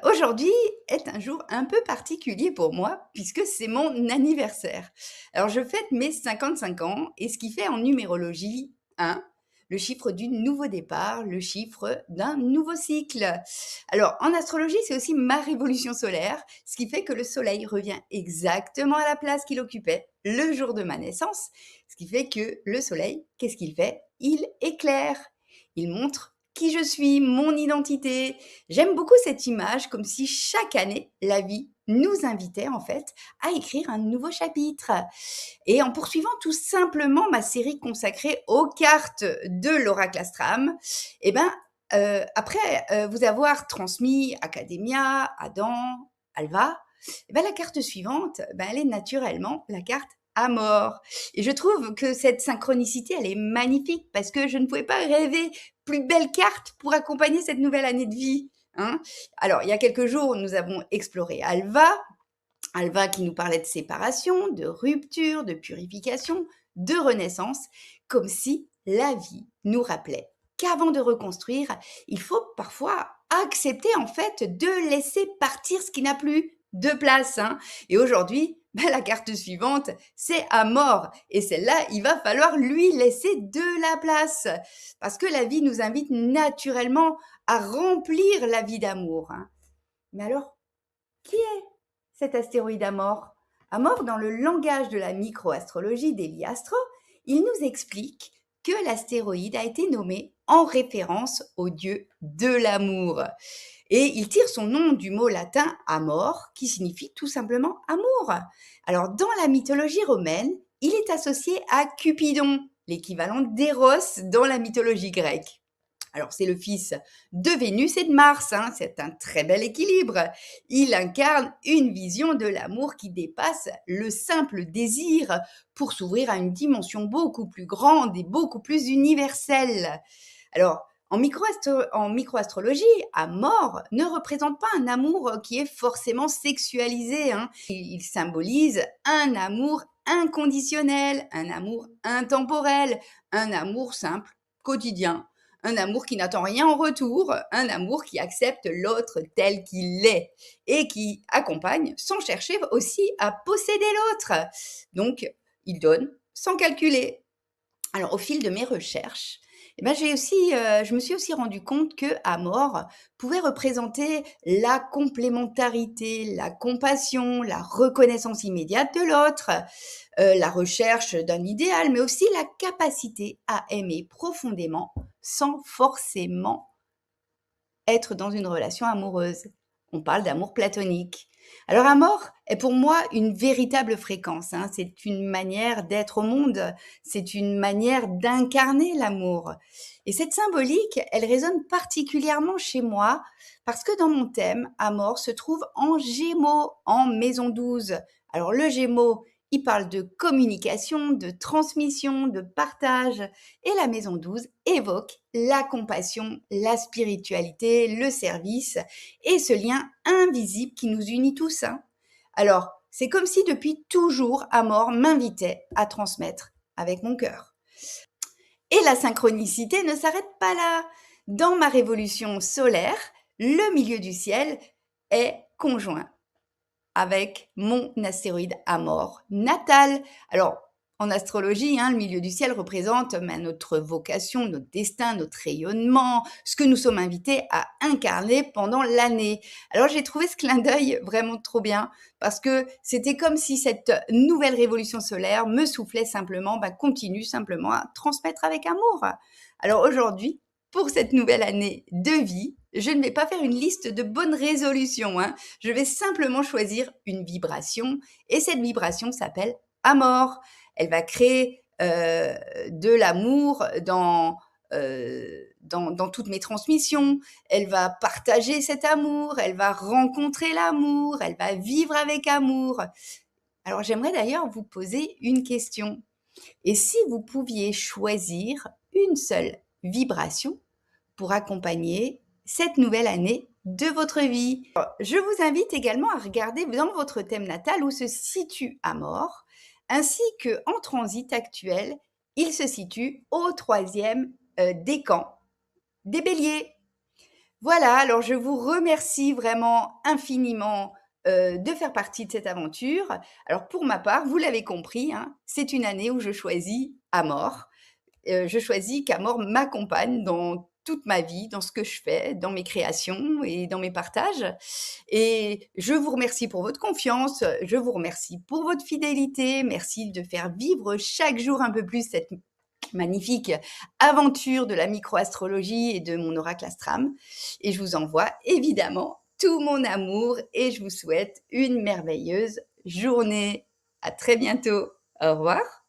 Aujourd'hui est un jour un peu particulier pour moi puisque c'est mon anniversaire. Alors je fête mes 55 ans et ce qui fait en numérologie 1, le chiffre du nouveau départ, le chiffre d'un nouveau cycle. Alors en astrologie, c'est aussi ma révolution solaire, ce qui fait que le soleil revient exactement à la place qu'il occupait le jour de ma naissance, ce qui fait que le soleil, qu'est-ce qu'il fait? Il éclaire. Il montre qui je suis, mon identité. J'aime beaucoup cette image, comme si chaque année, la vie nous invitait en fait à écrire un nouveau chapitre. Et en poursuivant tout simplement ma série consacrée aux cartes de l'oracle Astram, eh ben, après vous avoir transmis Academia, Adam, Alva, eh ben, la carte suivante, ben, elle est naturellement la carte Amor. Et je trouve que cette synchronicité, elle est magnifique parce que je ne pouvais pas rêver plus belle carte pour accompagner cette nouvelle année de vie. Hein. Alors, il y a quelques jours, nous avons exploré Alva qui nous parlait de séparation, de rupture, de purification, de renaissance, comme si la vie nous rappelait qu'avant de reconstruire, il faut parfois accepter en fait de laisser partir ce qui n'a plus de place. Hein. Et aujourd'hui, la carte suivante, c'est à mort. Et celle-là, il va falloir lui laisser de la place. Parce que la vie nous invite naturellement à remplir la vie d'amour. Hein. Mais alors, qui est cet astéroïde Amor? Amor, dans le langage de la microastrologie d'Héliastro, il nous explique que l'astéroïde a été nommé en référence au dieu de l'amour. Et il tire son nom du mot latin amor, qui signifie tout simplement amour. Alors, dans la mythologie romaine, il est associé à Cupidon, l'équivalent d'Éros dans la mythologie grecque. Alors, c'est le fils de Vénus et de Mars, hein, c'est un très bel équilibre. Il incarne une vision de l'amour qui dépasse le simple désir pour s'ouvrir à une dimension beaucoup plus grande et beaucoup plus universelle. Alors, en microastrologie, Amor ne représente pas un amour qui est forcément sexualisé. Hein. Il symbolise un amour inconditionnel, un amour intemporel, un amour simple, quotidien, un amour qui n'attend rien en retour, un amour qui accepte l'autre tel qu'il est et qui accompagne sans chercher aussi à posséder l'autre. Donc, il donne sans calculer. Alors, au fil de mes recherches, eh ben, je me suis aussi rendu compte que Amor pouvait représenter la complémentarité, la compassion, la reconnaissance immédiate de l'autre, la recherche d'un idéal, mais aussi la capacité à aimer profondément sans forcément être dans une relation amoureuse. On parle d'amour platonique. Alors Amor est pour moi une véritable fréquence. Hein. C'est une manière d'être au monde. C'est une manière d'incarner l'amour. Et cette symbolique, elle résonne particulièrement chez moi parce que dans mon thème, Amor se trouve en Gémeaux, en maison 12. Alors le Gémeaux, il parle de communication, de transmission, de partage. Et la maison 12 évoque la compassion, la spiritualité, le service et ce lien invisible qui nous unit tous. Hein. Alors, c'est comme si depuis toujours Amor m'invitait à transmettre avec mon cœur. Et la synchronicité ne s'arrête pas là. Dans ma révolution solaire, le milieu du ciel est conjoint avec mon astéroïde Amor natal. Alors, en astrologie, hein, le milieu du ciel représente notre vocation, notre destin, notre rayonnement, ce que nous sommes invités à incarner pendant l'année. Alors, j'ai trouvé ce clin d'œil vraiment trop bien parce que c'était comme si cette nouvelle révolution solaire me soufflait simplement, continue simplement à transmettre avec amour. Alors aujourd'hui, pour cette nouvelle année de vie, je ne vais pas faire une liste de bonnes résolutions. Hein. Je vais simplement choisir une vibration et cette vibration s'appelle Amor. Elle va créer de l'amour dans toutes mes transmissions. Elle va partager cet amour, elle va rencontrer l'amour, elle va vivre avec amour. Alors j'aimerais d'ailleurs vous poser une question. Et si vous pouviez choisir une seule vibration pour accompagner cette nouvelle année de votre vie. Je vous invite également à regarder dans votre thème natal où se situe Amor, ainsi qu'en transit actuel, il se situe au troisième décan des béliers. Voilà, alors je vous remercie vraiment infiniment, de faire partie de cette aventure. Alors pour ma part, vous l'avez compris, hein, c'est une année où je choisis Amor. Je choisis qu'Amor m'accompagne dans toute ma vie, dans ce que je fais, dans mes créations et dans mes partages. Et je vous remercie pour votre confiance, je vous remercie pour votre fidélité. Merci de faire vivre chaque jour un peu plus cette magnifique aventure de la microastrologie et de mon oracle astram. Et je vous envoie évidemment tout mon amour et je vous souhaite une merveilleuse journée. À très bientôt. Au revoir.